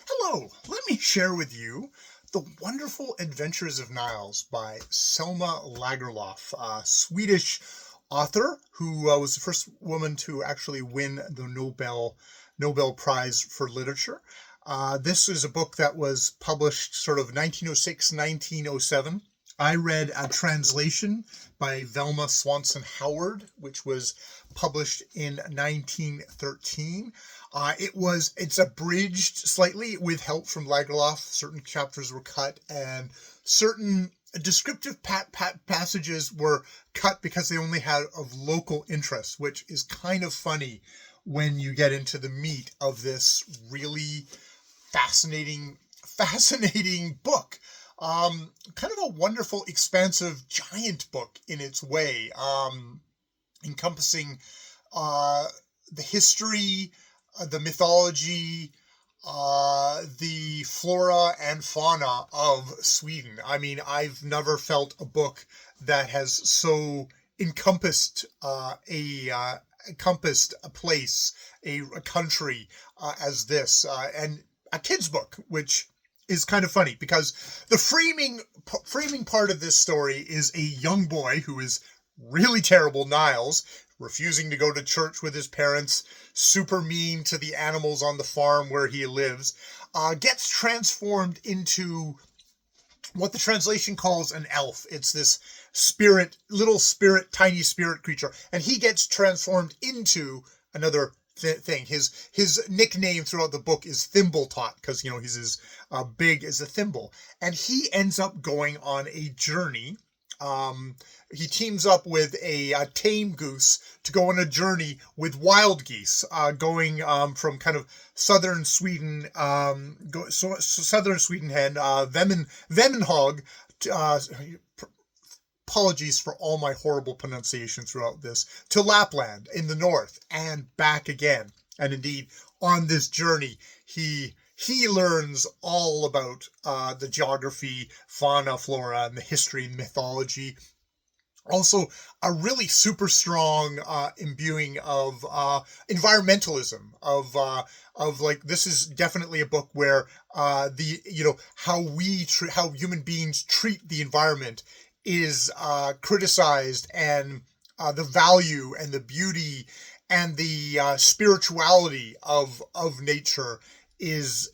Hello, let me share with you The Wonderful Adventures of Niles by Selma Lagerlöf, a Swedish author who was the first woman to actually win the Nobel Prize for Literature. This is a book that was published sort of 1906, 1907. I read a translation by Velma Swanson Howard, which was published in 1913. It's abridged slightly with help from Lagerlof. Certain chapters were cut, and certain descriptive passages were cut because they only had of local interest, which is kind of funny when you get into the meat of this really fascinating book. Kind of a wonderful, expansive, giant book in its way, encompassing the history, the mythology, the flora and fauna of Sweden. I mean, I've never felt a book that has so encompassed a place, a country as this, and a kid's book, which is kind of funny because the framing part of this story is a young boy who is really terrible, Niles, refusing to go to church with his parents, super mean to the animals on the farm where he lives, gets transformed into what the translation calls an elf. It's this tiny spirit creature, and he gets transformed into another thing. His nickname throughout the book is Thimbletot because he's as big as a thimble, and he ends up going on a journey. He teams up with a tame goose to go on a journey with wild geese, going from kind of southern Sweden, southern Sweden hen, Vemmenhog. Apologies for all my horrible pronunciation throughout this, to Lapland in the north and back again. And indeed, on this journey, he learns all about the geography, fauna, flora, and the history and mythology. Also, a really super strong imbuing of environmentalism, of like, this is definitely a book where how human beings treat the environment is criticized, and the value and the beauty and the spirituality of nature is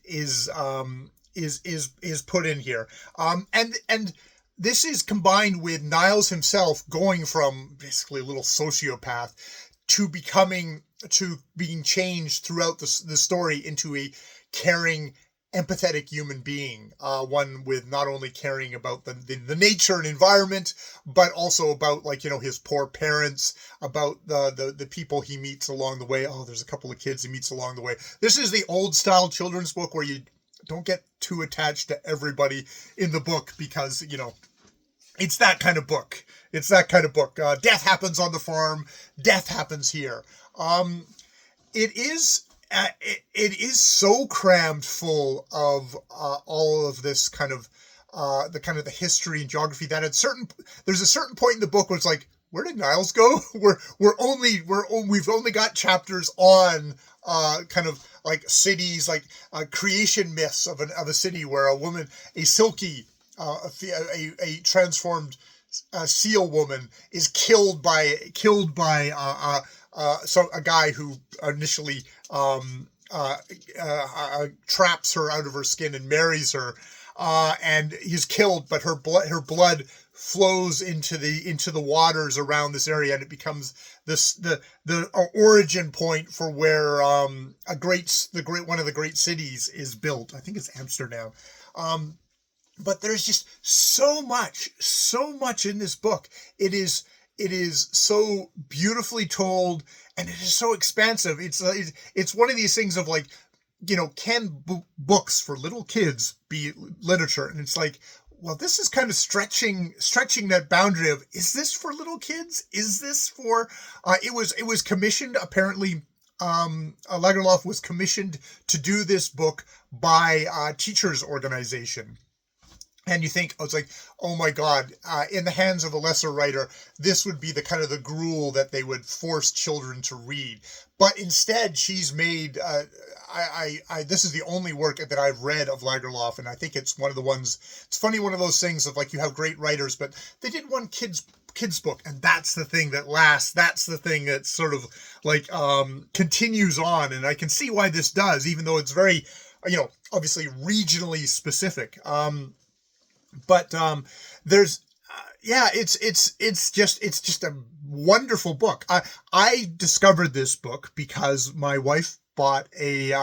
put in here, and this is combined with Niles himself going from basically a little sociopath to being changed throughout the story into a caring, empathetic human being, one with not only caring about the nature and environment, but also about, like, his poor parents, about the people he meets along the way. Oh, there's a couple of kids he meets along the way. This is the old style children's book where you don't get too attached to everybody in the book because, it's that kind of book. It's that kind of book. Death happens on the farm. Death happens here. It is so crammed full of all of this kind of the history and geography that there's a certain point in the book where it's like, where did Niles go? We've only got chapters on kind of like cities, like creation myths of a city where a silky a transformed seal woman is killed by a guy who initially traps her out of her skin and marries her, and he's killed, but her blood flows into the waters around this area, and it becomes the origin point for where one of the great cities is built. I think it's Amsterdam. But there's just so much in this book. It is so beautifully told, and it is so expansive. It's one of these things of like, can books for little kids be literature? And it's like, well, this is kind of stretching that boundary of, is this for little kids? Is this for? It was commissioned, apparently. Lagerlof was commissioned to do this book by a teachers organization. And you think, oh, it's like, oh my God, in the hands of a lesser writer, this would be the kind of the gruel that they would force children to read. But instead, she's made, this is the only work that I've read of Lagerlof, and I think it's one of the ones, it's funny, one of those things of like, you have great writers, but they did one kids book, and that's the thing that lasts. That's the thing that sort of like continues on. And I can see why this does, even though it's very, obviously regionally specific. But there's it's just a wonderful book. I discovered this book because my wife bought a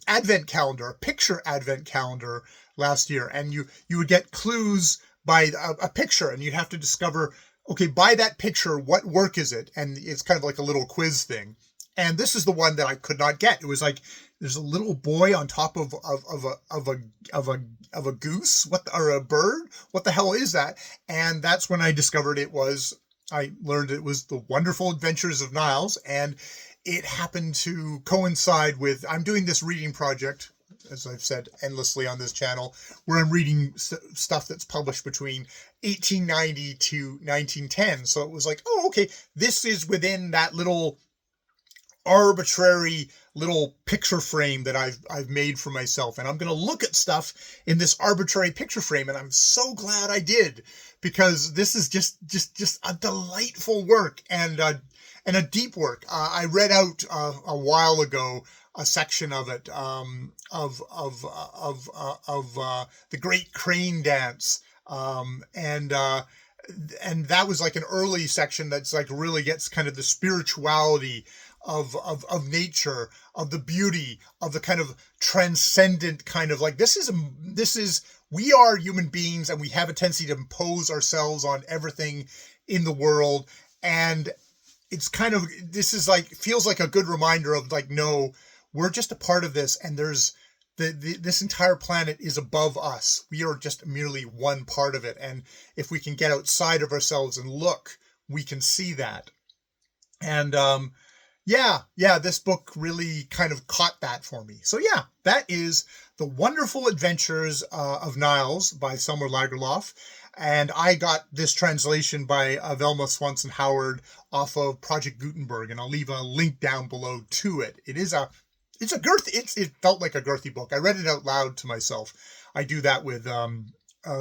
advent calendar, a picture advent calendar last year, and you would get clues by a picture, and you have to discover, okay, by that picture, what work is it? And it's kind of like a little quiz thing. And this is the one that I could not get. It was like, there's a little boy on top of a goose, or a bird. What the hell is that? And that's when I discovered I learned it was The Wndrfl Adventures of Niles, and it happened to coincide with, I'm doing this reading project, as I've said endlessly on this channel, where I'm reading stuff that's published between 1890 to 1910. So it was like, oh, okay, this is within that little arbitrary little picture frame that I've made for myself, and I'm going to look at stuff in this arbitrary picture frame, and I'm so glad I did, because this is just a delightful work, and a deep work. I read out a while ago a section of it, of the Great Crane Dance, and that was like an early section that's like really gets kind of the spirituality of nature, of the beauty, of the kind of transcendent kind of like, this is we are human beings, and we have a tendency to impose ourselves on everything in the world. And it's kind of, this is like, feels like a good reminder of like, no, we're just a part of this, and there's this entire planet is above us. We are just merely one part of it. And if we can get outside of ourselves and look, we can see that. And this book really kind of caught that for me. So yeah, that is The Wndrfl Adventures of Niles by Selmer Lagerlof. And I got this translation by Velma Swanson Howard off of Project Gutenberg, and I'll leave a link down below to it. It's a it felt like a girthy book. I read it out loud to myself. I do that with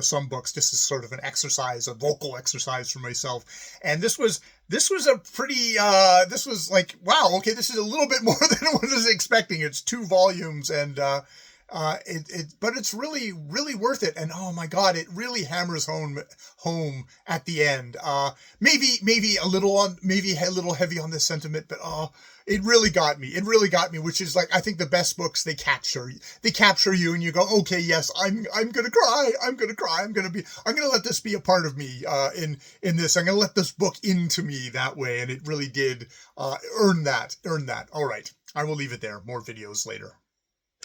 some books, just as sort of an exercise, a vocal exercise for myself. And this was a pretty, this was like, wow, okay, this is a little bit more than I was expecting. It's 2 volumes, and but it's really, really worth it. And oh my God, it really hammers home at the end. Maybe a little heavy on the sentiment, but it really got me. It really got me, which is like, I think the best books, they capture you, and you go, okay, yes, I'm going to cry. I'm going to cry. I'm going to let this be a part of me, in this. I'm going to let this book into me that way. And it really did, earn that. All right. I will leave it there. More videos later.